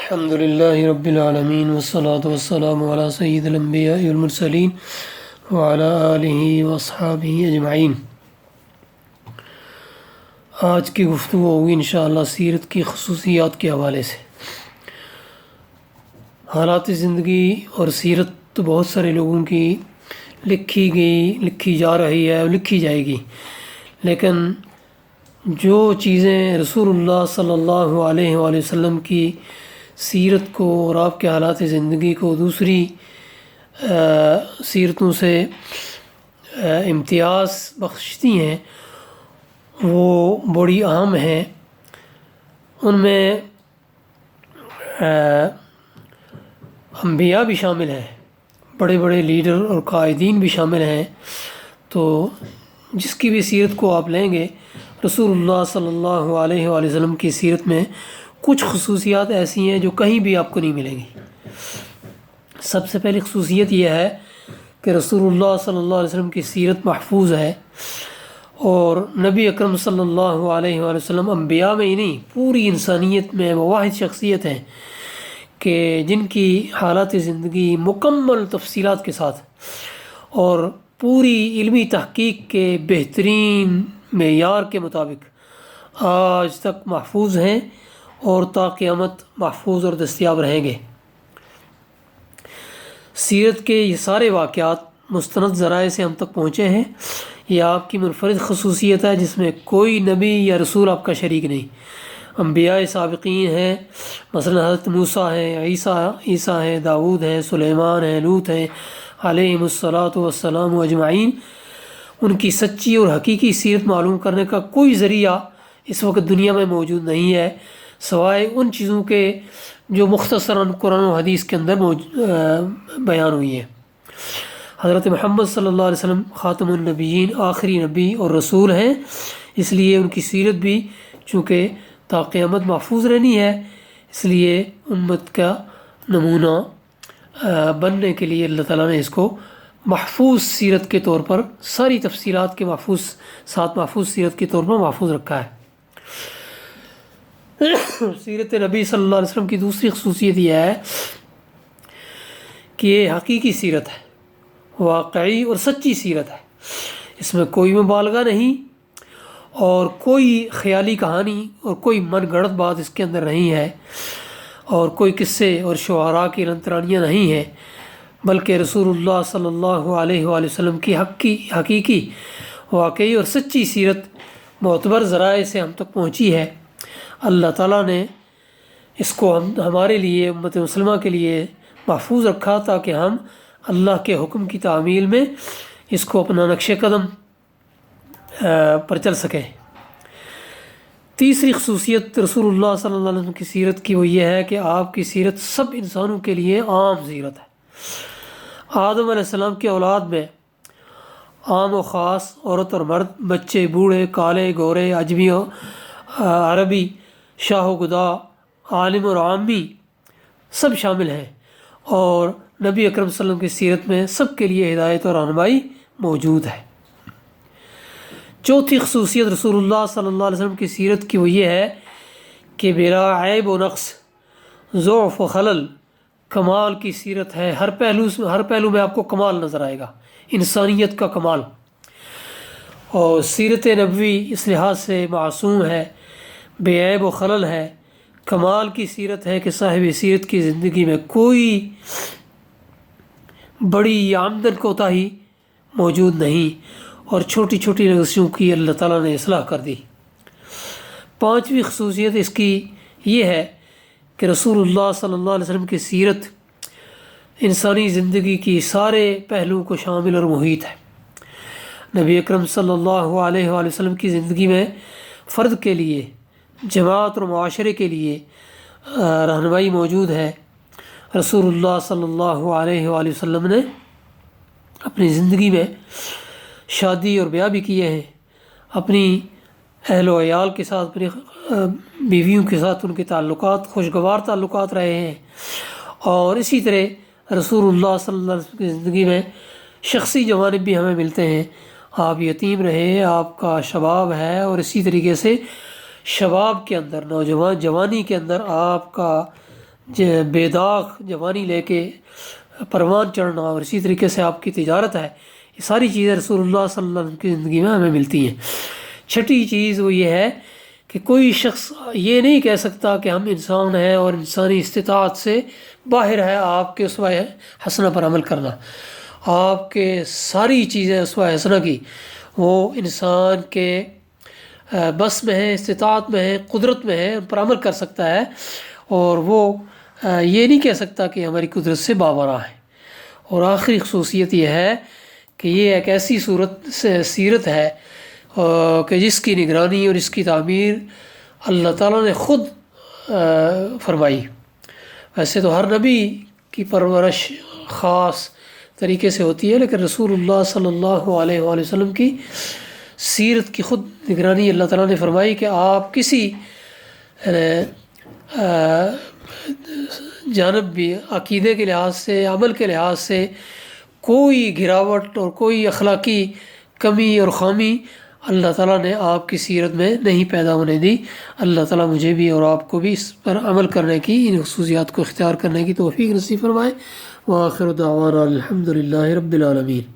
الحمد لله رب العالمين والصلاة والسلام على سيد الأنبياء والمرسلين وعلى آله وأصحابه أجمعين۔ آج کی گفتگو ہوگی انشاءاللہ سیرت کی خصوصیات کے حوالے سے۔ حالات زندگی اور سیرت تو بہت سارے لوگوں کی لکھی جا رہی ہے اور لکھی جائے گی، لیکن جو چیزیں رسول اللہ صلی اللہ علیہ وآلہ وسلم کی سیرت کو اور آپ کے حالات زندگی کو دوسری سیرتوں سے امتیاز بخشتی ہیں، وہ بڑی اہم ہیں۔ ان میں انبیاء بھی شامل ہیں، بڑے بڑے لیڈر اور قائدین بھی شامل ہیں۔ تو جس کی بھی سیرت کو آپ لیں گے، رسول اللہ صلی اللہ علیہ وآلہ وسلم کی سیرت میں کچھ خصوصیات ایسی ہیں جو کہیں بھی آپ کو نہیں ملیں گی۔ سب سے پہلی خصوصیت یہ ہے کہ رسول اللہ صلی اللہ علیہ وسلم کی سیرت محفوظ ہے، اور نبی اکرم صلی اللہ علیہ وآلہ وسلم انبیاء میں ہی نہیں پوری انسانیت میں وہ واحد شخصیت ہیں کہ جن کی حالات زندگی مکمل تفصیلات کے ساتھ اور پوری علمی تحقیق کے بہترین معیار کے مطابق آج تک محفوظ ہیں اور تا قیامت محفوظ اور دستیاب رہیں گے۔ سیرت کے یہ سارے واقعات مستند ذرائع سے ہم تک پہنچے ہیں۔ یہ آپ کی منفرد خصوصیت ہے جس میں کوئی نبی یا رسول آپ کا شریک نہیں۔ انبیاء سابقین ہیں، مثلا حضرت موسیٰ ہیں، عیسیٰ ہیں، داؤد ہیں، سلیمان ہیں، لوط ہیں علیہم الصلاۃ والسلام اجمعین۔ ان کی سچی اور حقیقی سیرت معلوم کرنے کا کوئی ذریعہ اس وقت دنیا میں موجود نہیں ہے سوائے ان چیزوں کے جو مختصراً قرآن و حدیث کے اندر بیان ہوئی ہیں۔ حضرت محمد صلی اللہ علیہ وسلم خاتم النبیین، آخری نبی اور رسول ہیں، اس لیے ان کی سیرت بھی چونکہ تا قیامت محفوظ رہنی ہے، اس لیے امت کا نمونہ بننے کے لیے اللہ تعالیٰ نے اس کو محفوظ سیرت کے طور پر ساری تفصیلات کے محفوظ سیرت کے طور پر محفوظ رکھا ہے۔ سیرت نبی صلی اللہ علیہ وسلم کی دوسری خصوصیت یہ ہے کہ یہ حقیقی سیرت ہے، واقعی اور سچی سیرت ہے۔ اس میں کوئی مبالغہ نہیں اور کوئی خیالی کہانی اور کوئی من گھڑت بات اس کے اندر نہیں ہے، اور کوئی قصے اور شعراء کی لنترانیاں نہیں ہیں، بلکہ رسول اللہ صلی اللہ علیہ وآلہ وسلم کی حقیقی واقعی اور سچی سیرت معتبر ذرائع سے ہم تک پہنچی ہے۔ اللہ تعالیٰ نے اس کو ہمارے لیے، امت مسلمہ کے لیے محفوظ رکھا تاکہ ہم اللہ کے حکم کی تعمیل میں اس کو اپنا نقش قدم پر چل سکیں۔ تیسری خصوصیت رسول اللہ صلی اللہ علیہ وسلم کی سیرت کی وہ یہ ہے کہ آپ کی سیرت سب انسانوں کے لیے عام سیرت ہے۔ آدم علیہ السلام کی اولاد میں عام و خاص، عورت اور مرد، بچے، بوڑھے، کالے، گورے، اجمی، عربی، شاہ و گدا، عالم اور عامی سب شامل ہیں، اور نبی اکرم صلی اللہ علیہ وسلم کی سیرت میں سب کے لیے ہدایت اور رہنمائی موجود ہے۔ چوتھی خصوصیت رسول اللہ صلی اللہ علیہ وسلم کی سیرت کی وہ یہ ہے کہ بلا عیب و نقص، ضعف و خلل، کمال کی سیرت ہے۔ ہر پہلو میں آپ کو کمال نظر آئے گا، انسانیت کا کمال۔ اور سیرت نبوی اس لحاظ سے معصوم ہے، بے عیب و خلل ہے، کمال کی سیرت ہے کہ صاحب سیرت کی زندگی میں کوئی بڑی یا عمدن کوتاہی موجود نہیں، اور چھوٹی چھوٹی لغزشوں کی اللہ تعالیٰ نے اصلاح کر دی۔ پانچویں خصوصیت اس کی یہ ہے کہ رسول اللہ صلی اللہ علیہ وسلم کی سیرت انسانی زندگی کی سارے پہلوؤں کو شامل اور محیط ہے۔ نبی اکرم صلی اللہ علیہ وآلہ وسلم کی زندگی میں فرد کے لیے، جماعت اور معاشرے کے لیے رہنمائی موجود ہے۔ رسول اللہ صلی اللہ علیہ وآلہ وسلم نے اپنی زندگی میں شادی اور بیاہ بھی کیے ہیں، اپنی اہل و عیال کے ساتھ، اپنی بیویوں کے ساتھ ان کے تعلقات خوشگوار تعلقات رہے ہیں، اور اسی طرح رسول اللہ صلی اللہ علیہ وسلم کی زندگی میں شخصی جوانب بھی ہمیں ملتے ہیں۔ آپ یتیم رہے، آپ کا شباب ہے، اور اسی طریقے سے شباب کے اندر، جوانی کے اندر آپ کا بے داغ جوانی لے کے پروان چڑھنا، اور اسی طریقے سے آپ کی تجارت ہے، یہ ساری چیزیں رسول اللہ صلی اللہ علیہ وسلم کی زندگی میں ہمیں ملتی ہیں۔ چھٹی چیز وہ یہ ہے کہ کوئی شخص یہ نہیں کہہ سکتا کہ ہم انسان ہیں اور انسانی استطاعت سے باہر ہے آپ کے اسوہ حسنہ پر عمل کرنا۔ آپ کے ساری چیزیں اسوہ حسنہ کی وہ انسان کے بس میں ہے، استطاعت میں ہے، قدرت میں ہے، ان پر عمل کر سکتا ہے، اور وہ یہ نہیں کہہ سکتا کہ ہماری قدرت سے باوراء ہے۔ اور آخری خصوصیت یہ ہے کہ یہ ایک ایسی سیرت ہے کہ جس کی نگرانی اور اس کی تعمیر اللہ تعالیٰ نے خود فرمائی۔ ویسے تو ہر نبی کی پرورش خاص طریقے سے ہوتی ہے، لیکن رسول اللہ صلی اللہ علیہ وآلہ وسلم کی سیرت کی خود نگرانی اللہ تعالیٰ نے فرمائی کہ آپ کسی جانب بھی عقیدے کے لحاظ سے، عمل کے لحاظ سے کوئی گراوٹ اور کوئی اخلاقی کمی اور خامی اللہ تعالیٰ نے آپ کی سیرت میں نہیں پیدا ہونے دی۔ اللہ تعالیٰ مجھے بھی اور آپ کو بھی اس پر عمل کرنے کی، ان خصوصیات کو اختیار کرنے کی توفیق نصیب فرمائے۔ وآخر دعوانا الحمد للہ رب العالمین۔